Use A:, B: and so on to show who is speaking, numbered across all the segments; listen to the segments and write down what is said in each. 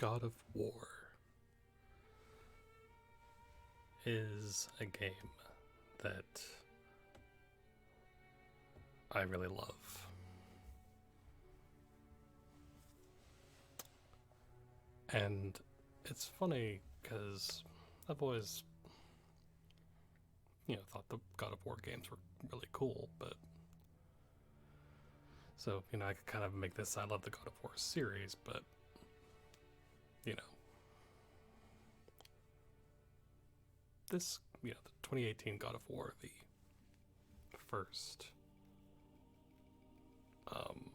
A: God of War is a game that I really love. And it's funny because I've always, thought the God of War games were really cool, but so, I could kind of make this I love the God of War series, but, you know, the 2018 God of War, the first um,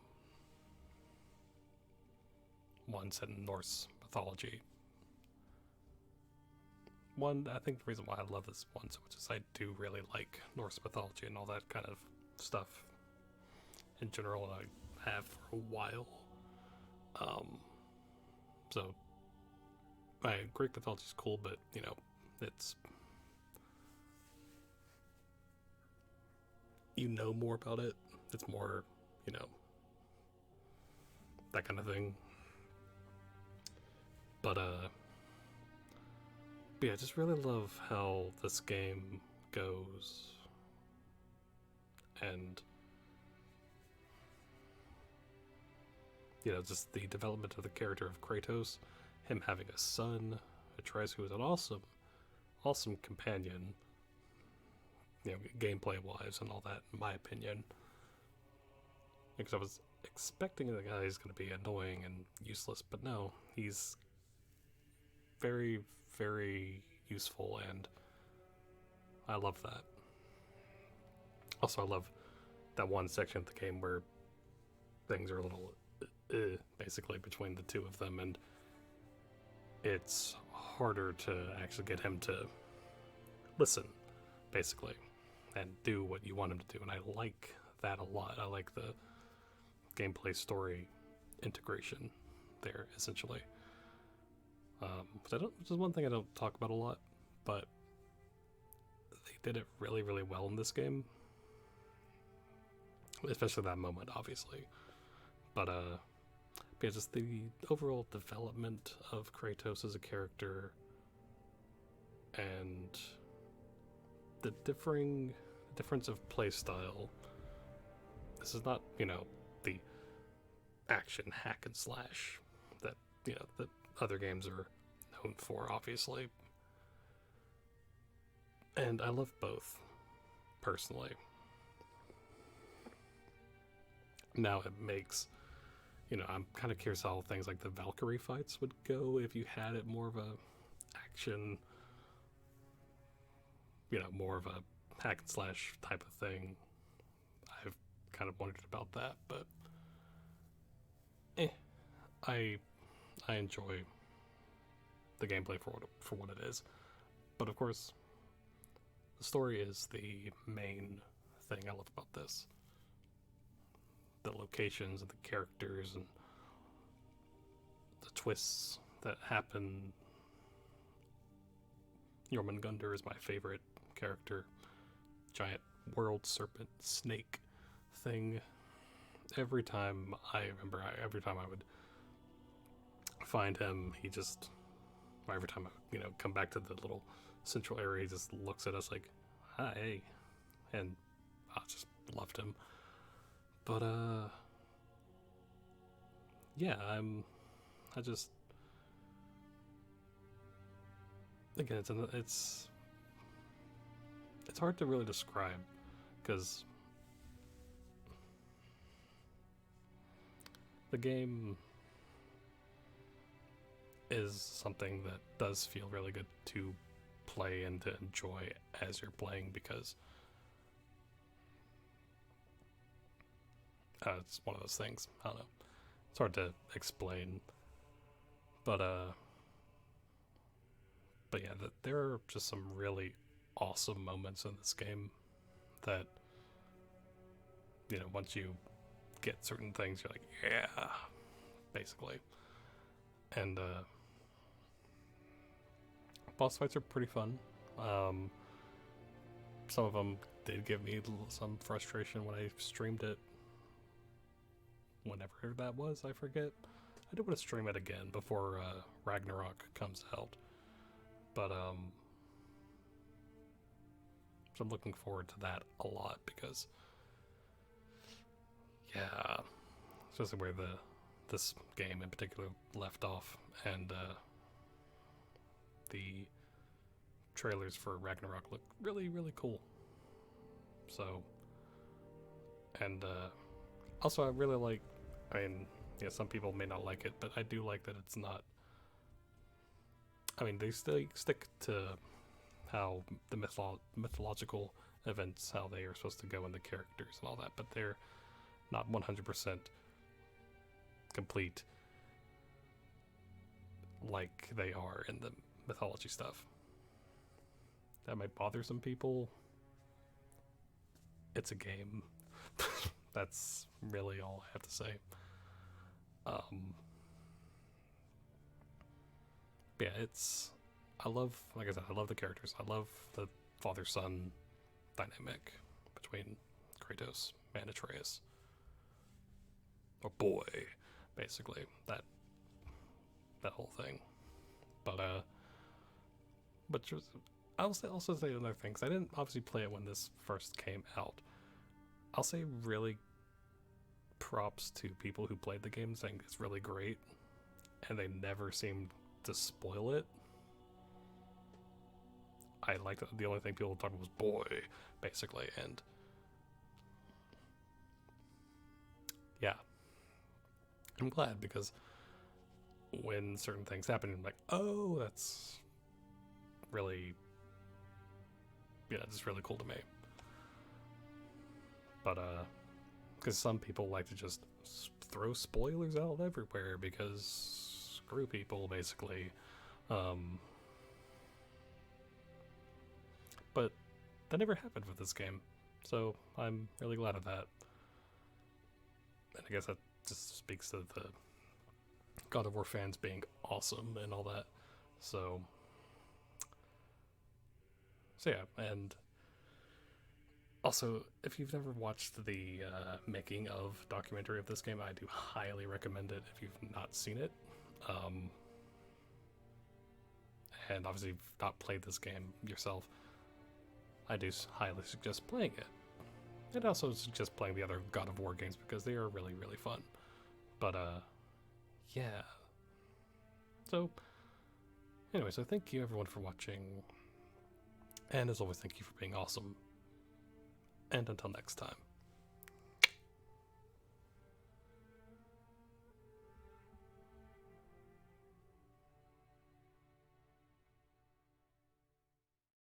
A: one set in Norse mythology. I think the reason why I love this one so much is I do really like Norse mythology and all that kind of stuff in general, and I have for a while. Um, so, Greek mythology is cool, but it's more about it. It's more, you know, that kind of thing. But yeah, I just really love how this game goes, and just the development of the character of Kratos, him having a son, Atreus, who is an awesome companion, gameplay wise and all that, in my opinion. Because I was expecting the guy is going to be annoying and useless, but no, he's very, very useful, and I love that. Also, I love that one section of the game where things are a little basically between the two of them, and it's harder to actually get him to listen, basically, and do what you want him to do. And I like that a lot. I like the gameplay story integration there, essentially. Which is one thing I don't talk about a lot, but they did it really, really well in this game, especially that moment, obviously. But yeah, just the overall development of Kratos as a character, and the difference of playstyle. This is not, the action hack and slash that that other games are known for, obviously. And I love both, personally. Now it makes, I'm kind of curious how things like the Valkyrie fights would go if you had it more of a action, more of a hack and slash type of thing. I've kind of wondered about that, but I I enjoy the gameplay for what it is. But of course, the story is the main thing I love about this. The locations and the characters and the twists that happen. Jormungandr is my favorite character. Giant world serpent snake thing. Every time I would find him, every time I come back to the little central area, he just looks at us like, "Hi," and I just loved him. But yeah, I just again, it's hard to really describe because the game is something that does feel really good to play and to enjoy as you're playing, because it's one of those things. I don't know. It's hard to explain, but yeah, there are just some really awesome moments in this game that once you get certain things, you're like, yeah, basically. And boss fights are pretty fun. Um, some of them did give me some frustration when I streamed it. Whenever that was, I forget. I do want to stream it again before Ragnarok comes out. But so I'm looking forward to that a lot because, yeah, especially where this game in particular left off, and the trailers for Ragnarok look really, really cool. So, and also I really like. I mean, yeah, some people may not like it, but I do like that it's not. I mean, they still stick to how the mythological events, how they are supposed to go in the characters and all that, but they're not 100% complete like they are in the mythology stuff. That might bother some people. It's a game. That's really all I have to say. Yeah, it's. I love, like I said, I love the characters. I love the father-son dynamic between Kratos and Atreus, or boy, basically that whole thing. But just, I'll also say another thing. 'Cause I didn't obviously play it when this first came out. I'll say really props to people who played the game, saying it's really great, and they never seemed to spoil it. I liked it. The only thing people talked about was boy, basically, and yeah, I'm glad because when certain things happen, I'm like, oh, that's really, yeah, it's really cool to me. But because some people like to just throw spoilers out everywhere because screw people, basically. But that never happened with this game, so I'm really glad of that. And I guess that just speaks to the God of War fans being awesome and all that. So yeah, and also, if you've never watched the making of documentary of this game, I do highly recommend it if you've not seen it. And obviously, if you've not played this game yourself, I do highly suggest playing it. And also suggest playing the other God of War games because they are really, really fun. But, yeah. So, anyway, so thank you everyone for watching. And as always, thank you for being awesome. And until next time.